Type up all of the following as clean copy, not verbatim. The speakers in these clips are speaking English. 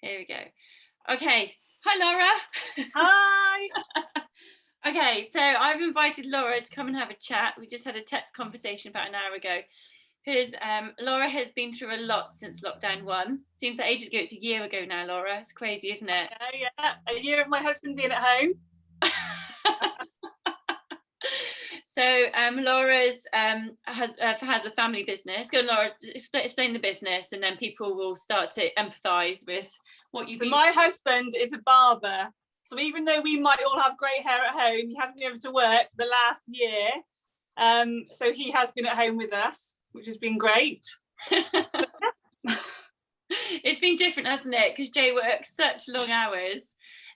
Here we go. Okay. Hi, Laura. Hi. Okay, so I've invited Laura to come and have a chat. We just had a text conversation about an hour ago because Laura has been through a lot since lockdown 1. Seems like ages ago. It's a year ago now, Laura. It's crazy, isn't it? Yeah. A year of my husband being at home. So Laura's has a family business. Go, Laura, explain the business, and then people will start to empathise with what you've. So my husband is a barber. So even though we might all have grey hair at home, he hasn't been able to work for the last year. So he has been at home with us, which has been great. It's been different, hasn't it? Because Jay works such long hours.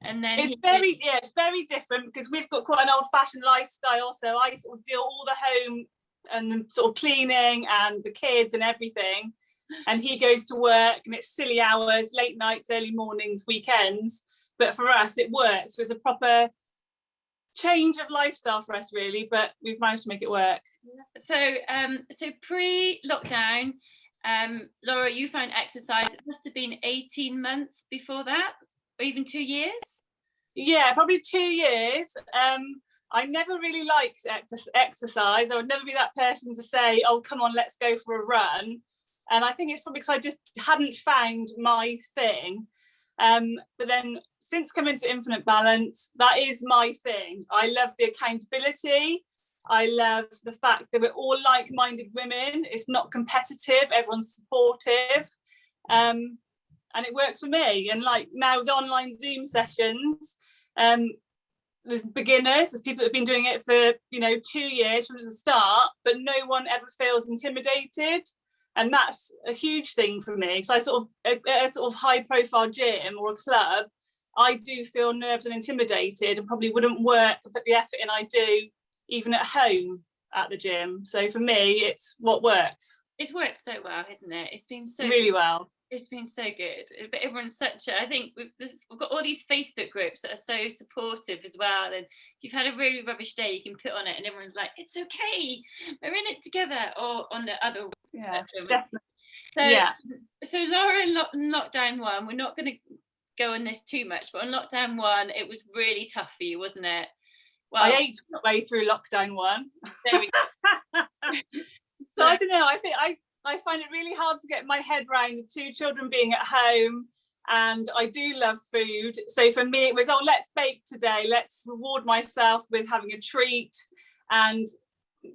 And then it's very different because we've got quite an old-fashioned lifestyle. So I sort of do all the home and the sort of cleaning and the kids and everything. And he goes to work and it's silly hours, late nights, early mornings, weekends. But for us, it works. It's a proper change of lifestyle for us, really. But we've managed to make it work. So, so pre-lockdown, Laura, you found exercise. It must have been 18 months before that, or even 2 years. Yeah, probably 2 years. I never really liked exercise. I would never be that person to say, "Oh, come on, let's go for a run." And I think it's probably because I just hadn't found my thing. But then since coming to Infinite Balance, that is my thing. I love the accountability. I love the fact that we're all like-minded women. It's not competitive, everyone's supportive. And it works for me. And like now the online Zoom sessions, there's beginners, there's people that have been doing it for 2 years from the start, but no one ever feels intimidated. And that's a huge thing for me, because I at a sort of high profile gym or a club, I do feel nervous and intimidated and probably wouldn't work and put the effort in I do even at home at the gym. So for me, it's what works. It's worked so well, hasn't it? It's been so really well. It's been so good. But everyone's I think we've got all these Facebook groups that are so supportive as well. And if you've had a really rubbish day, you can put on it and everyone's like, it's okay, we're in it together. Or on the other spectrum. Definitely. So Laura, in lockdown 1, we're not going to go on this too much, but on lockdown 1, it was really tough for you, wasn't it? Well, I ate my way through lockdown 1. There we go. So I don't know, I think I find it really hard to get my head around the 2 children being at home, and I do love food. So for me, it was, let's bake today. Let's reward myself with having a treat. And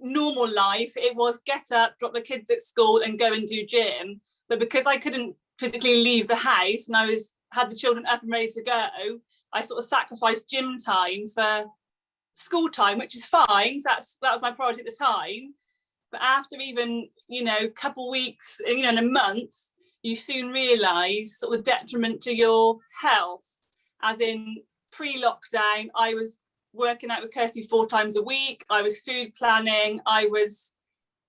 normal life, it was get up, drop the kids at school and go and do gym. But because I couldn't physically leave the house and I had the children up and ready to go, I sort of sacrificed gym time for school time, which is fine. So that was my priority at the time. But after even, a couple weeks, in a month, you soon realise sort of the detriment to your health. As in pre-lockdown, I was working out with Kirsty 4 times a week. I was food planning. I was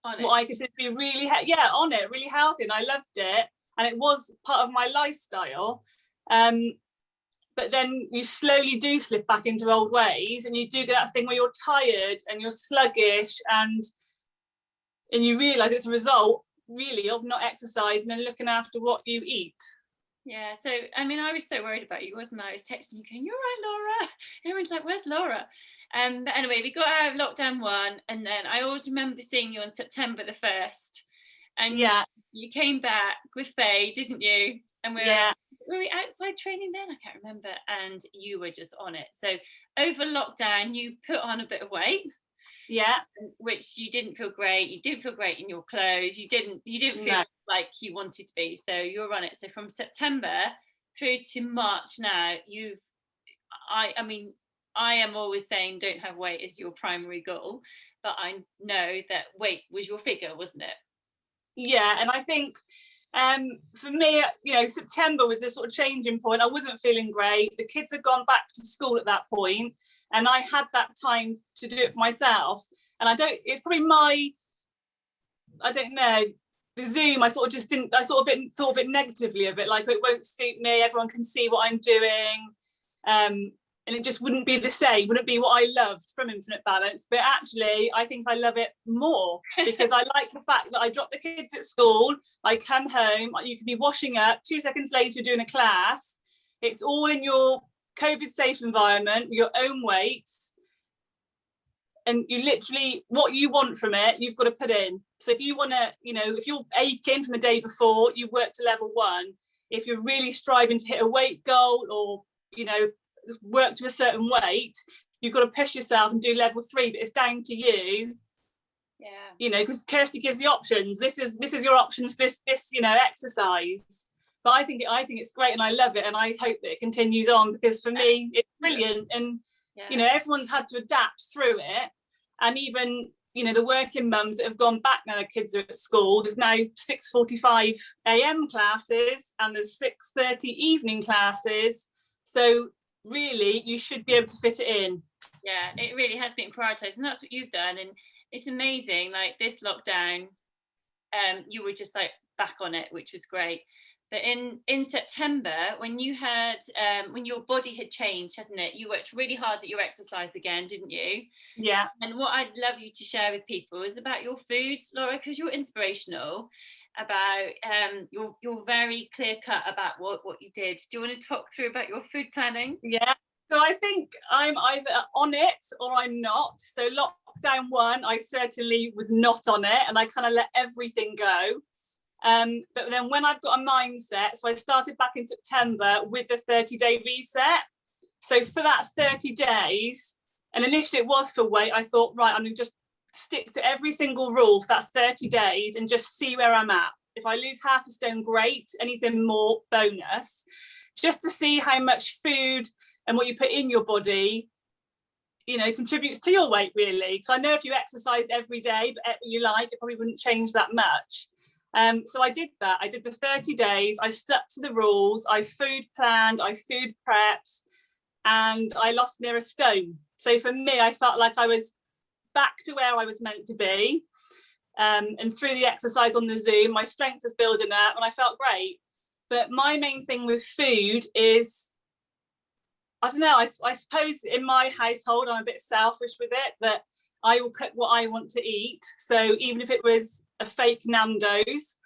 what I consider to be really, on it, really healthy. And I loved it. And it was part of my lifestyle. But then you slowly do slip back into old ways. And you do get that thing where you're tired and you're sluggish and you realise it's a result really of not exercising and looking after what you eat. Yeah, so I mean, I was so worried about you, wasn't I? I was texting you going, "You're right, Laura." Everyone's like, "Where's Laura?" But anyway, we got out of lockdown 1, and then I always remember seeing you on September the 1st, and you came back with Faye, didn't you? And were we outside training then? I can't remember. And you were just on it. So over lockdown, you put on a bit of weight. Yeah, which you didn't feel great. You didn't feel great in your clothes. You didn't feel like you wanted to be. So you're on it. So from September through to March now, I mean, I am always saying don't have weight as your primary goal, but I know that weight was your figure, wasn't it? Yeah, and I think for me, September was a sort of changing point. I wasn't feeling great. The kids had gone back to school at that point. And I had that time to do it for myself. And it's probably I don't know, the Zoom, I thought a bit negatively of it, like it won't suit me, everyone can see what I'm doing. And and it just wouldn't be the same, wouldn't be what I loved from Infinite Balance. But actually, I think I love it more because I like the fact that I drop the kids at school, I come home, you can be washing up, 2 seconds later you're doing a class. It's all in your COVID safe environment, your own weights. And you literally, what you want from it, you've got to put in. So if you want to, you know, if you're aching from the day before, you work to level 1. If you're really striving to hit a weight goal or, you know, work to a certain weight, you've got to push yourself and do level 3, but it's down to you. Yeah. You know, because Kirsty gives the options. This is your options, this, you know, exercise. But I think it's great and I love it, and I hope that it continues on, because for me it's brilliant. And you know, everyone's had to adapt through it, and even, you know, the working mums that have gone back now their kids are at school, there's now 6:45 a.m. classes and there's 6:30 evening classes, so really you should be able to fit it in. Yeah, it really has been prioritised, and that's what you've done, and it's amazing. Like this lockdown, you were just like back on it, which was great. But in September, when you had when your body had changed, hadn't it? You worked really hard at your exercise again, didn't you? Yeah. And what I'd love you to share with people is about your food, Laura, because you're inspirational. About you're very clear cut about what you did. Do you want to talk through about your food planning? Yeah. So I think I'm either on it or I'm not. So lockdown 1, I certainly was not on it, and I kind of let everything go. But then when I've got a mindset, so I started back in September with the 30-day reset. So for that 30 days, and initially it was for weight, I thought, right, I'm going to just stick to every single rule for that 30 days and just see where I'm at. If I lose half a stone, great. Anything more, bonus. Just to see how much food and what you put in your body, you know, contributes to your weight, really. Because I know if you exercised every day, but you like, it probably wouldn't change that much. So I did that. I did the 30 days. I stuck to the rules. I food planned. I food prepped, and I lost near a stone. So for me, I felt like I was back to where I was meant to be. And through the exercise on the Zoom, my strength was building up, and I felt great. But my main thing with food is, I don't know, I suppose in my household, I'm a bit selfish with it, that I will cook what I want to eat. So even if it was a fake Nando's,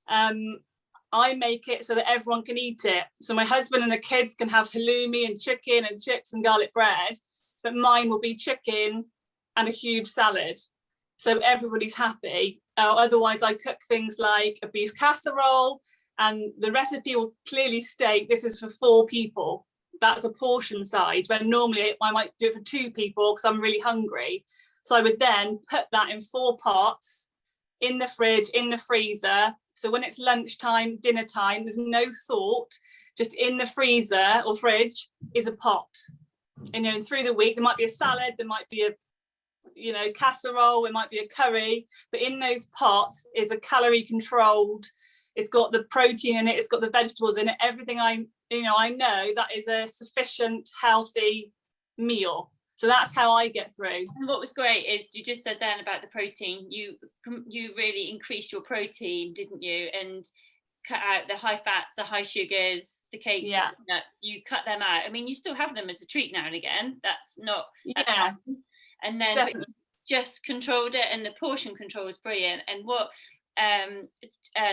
I make it so that everyone can eat it. So my husband and the kids can have halloumi and chicken and chips and garlic bread, but mine will be chicken and a huge salad. So everybody's happy. Otherwise, I cook things like a beef casserole, and the recipe will clearly state this is for 4 people. That's a portion size, when normally I might do it for 2 people because I'm really hungry. So I would then put that in 4 pots in the fridge, in the freezer. So when it's lunchtime, dinner time, there's no thought, just in the freezer or fridge is a pot. And, you know, through the week, there might be a salad, there might be a, you know, casserole, it might be a curry, but in those pots is a calorie controlled, it's got the protein in it, it's got the vegetables in it, everything I know that is a sufficient, healthy meal. So that's how I get through. And what was great is you just said then about the protein. You really increased your protein, didn't you? And cut out the high fats, the high sugars, the cakes, the nuts. You cut them out. I mean, you still have them as a treat now and again. That's not. Yeah. And then but you just controlled it, and the portion control was brilliant. And what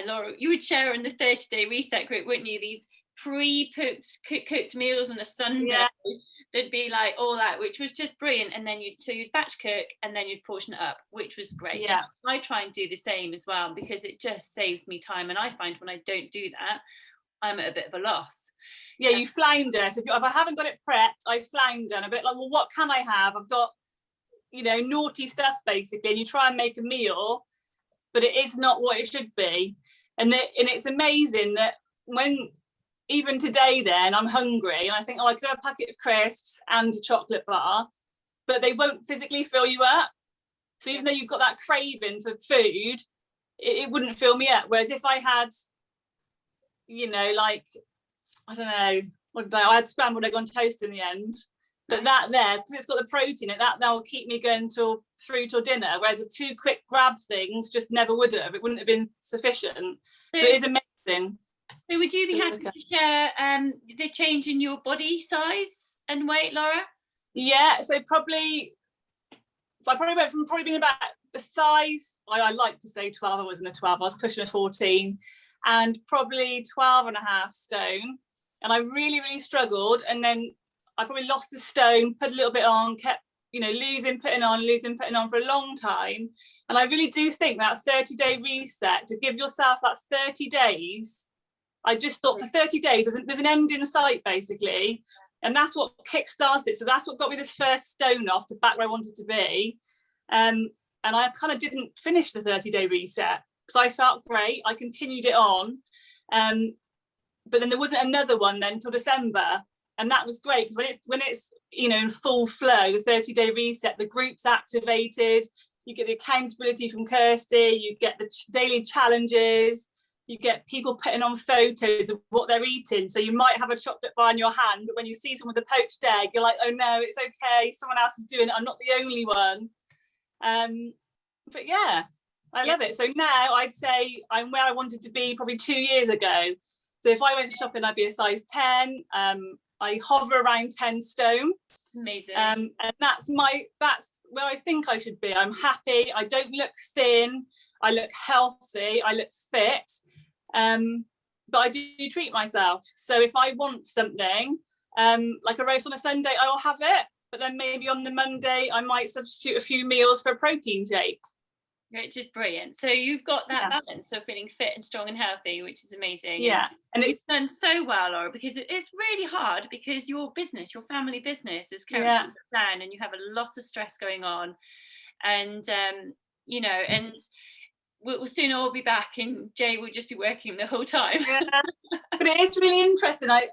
Laura, you would share in the 30-day reset group, wouldn't you? These pre-cooked meals on a Sunday, they'd be like all that, which was just brilliant. And then you'd batch cook and then you'd portion it up, which was great. Yeah, and I try and do the same as well, because it just saves me time, and I find when I don't do that, I'm at a bit of a loss. Yeah, you flounder. So if I haven't got it prepped, I flounder. And a bit like, well, what can I have? I've got, you know, naughty stuff basically, and you try and make a meal, but it is not what it should be. And it's amazing that when, even today then, I'm hungry and I think, oh, I could have a packet of crisps and a chocolate bar, but they won't physically fill you up. So even though you've got that craving for food, it wouldn't fill me up. Whereas if I had, you know, like, I don't know, I had scrambled egg on toast in the end. But that there, because it's got the protein, that will keep me going through till dinner. Whereas the 2 quick grab things just never would have. It wouldn't have been sufficient. So it is amazing. So would you be happy to share the change in your body size and weight, Laura? Yeah, so I probably went from being about the size, I like to say 12, I wasn't a 12, I was pushing a 14, and probably 12 and a half stone. And I really, really struggled. And then I probably lost a stone, put a little bit on, kept, losing, putting on for a long time. And I really do think that 30-day reset, to give yourself that 30 days, I just thought for 30 days, there's an end in sight, basically. And that's what kick-started it. So that's what got me this first stone off to back where I wanted to be. And I kind of didn't finish the 30-day reset because I felt great. I continued it on. But then there wasn't another one then until December. And that was great because when it's in full flow, the 30-day reset, the group's activated, you get the accountability from Kirsty, you get the daily challenges, you get people putting on photos of what they're eating. So you might have a chocolate bar in your hand, but when you see someone with a poached egg, you're like, oh no, it's okay, someone else is doing it, I'm not the only one. But yeah, I love it. So now I'd say I'm where I wanted to be probably 2 years ago. So if I went shopping, I'd be a size 10. I hover around 10 stone. Amazing. And that's where I think I should be. I'm happy. I don't look thin. I look healthy. I look fit. But I do treat myself. So if I want something, like a roast on a Sunday, I will have it. But then maybe on the Monday, I might substitute a few meals for a protein shake. Which is brilliant. So you've got that balance of feeling fit and strong and healthy, which is amazing. Yeah. And it's done so well, Laura, because it's really hard because your family business is currently down and you have a lot of stress going on. And, and we'll soon all be back and Jay will just be working the whole time. Yeah. But it is really interesting. I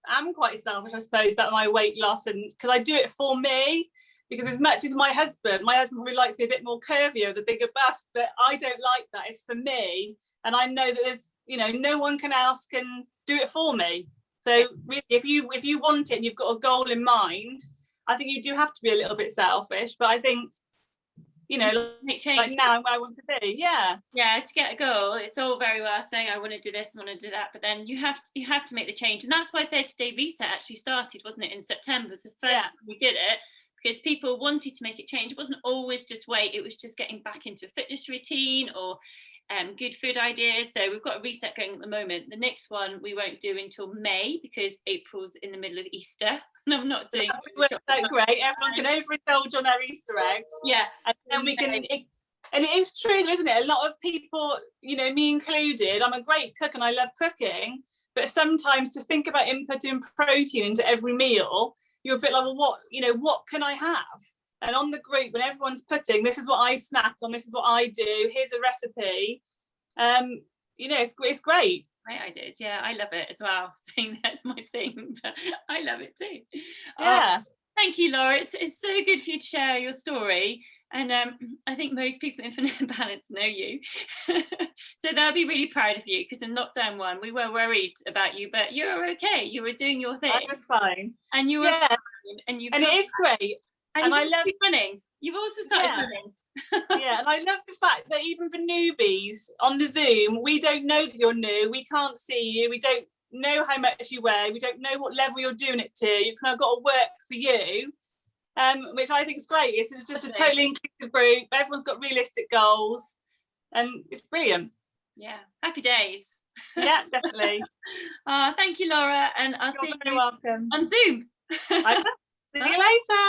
am quite selfish, I suppose, about my weight loss, and because I do it for me. Because as much as my husband probably likes me a bit more curvier, the bigger bust, but I don't like that. It's for me. And I know that there's, no one else can do it for me. So really, if you want it and you've got a goal in mind, I think you do have to be a little bit selfish. But I think, make change. Like now I'm where I want to be. Yeah. Yeah, to get a goal, it's all very well saying I want to do this, I want to do that, but then you have to make the change. And that's why 30-day reset actually started, wasn't it, in September? It was the first time we did it. Because people wanted to make it change. It wasn't always just weight, it was just getting back into a fitness routine or good food ideas. So we've got a reset going at the moment. The next one we won't do until May because April's in the middle of Easter. And I'm not doing that great. Everyone can overindulge on their Easter eggs. Yeah. And then we can, and it is true, isn't it? A lot of people, me included, I'm a great cook and I love cooking, but sometimes to think about inputting protein into every meal, you're a bit like, well, what can I have? And on the group, when everyone's putting, this is what I snack on, this is what I do, here's a recipe, it's great. Great ideas. Yeah, I love it as well. I think that's my thing, but I love it too. Yeah. Thank you, Laura. It's so good for you to share your story. And I think most people in Infinite Balance know you. So they'll be really proud of you because in lockdown 1, we were worried about you, but you were okay. You were doing your thing. That's fine. And you were fine. And it is great. And I love running. You've also started running. Yeah, and I love the fact that even for newbies on the Zoom, we don't know that you're new. We can't see you. We don't know how much you weigh. We don't know what level you're doing it to. You've kind of got to work for you. Which I think is great. It's just a totally inclusive group. Everyone's got realistic goals, and it's brilliant. Yeah, happy days. Yeah, definitely. Thank you, Laura, and I'll see you welcome on Zoom. See you later.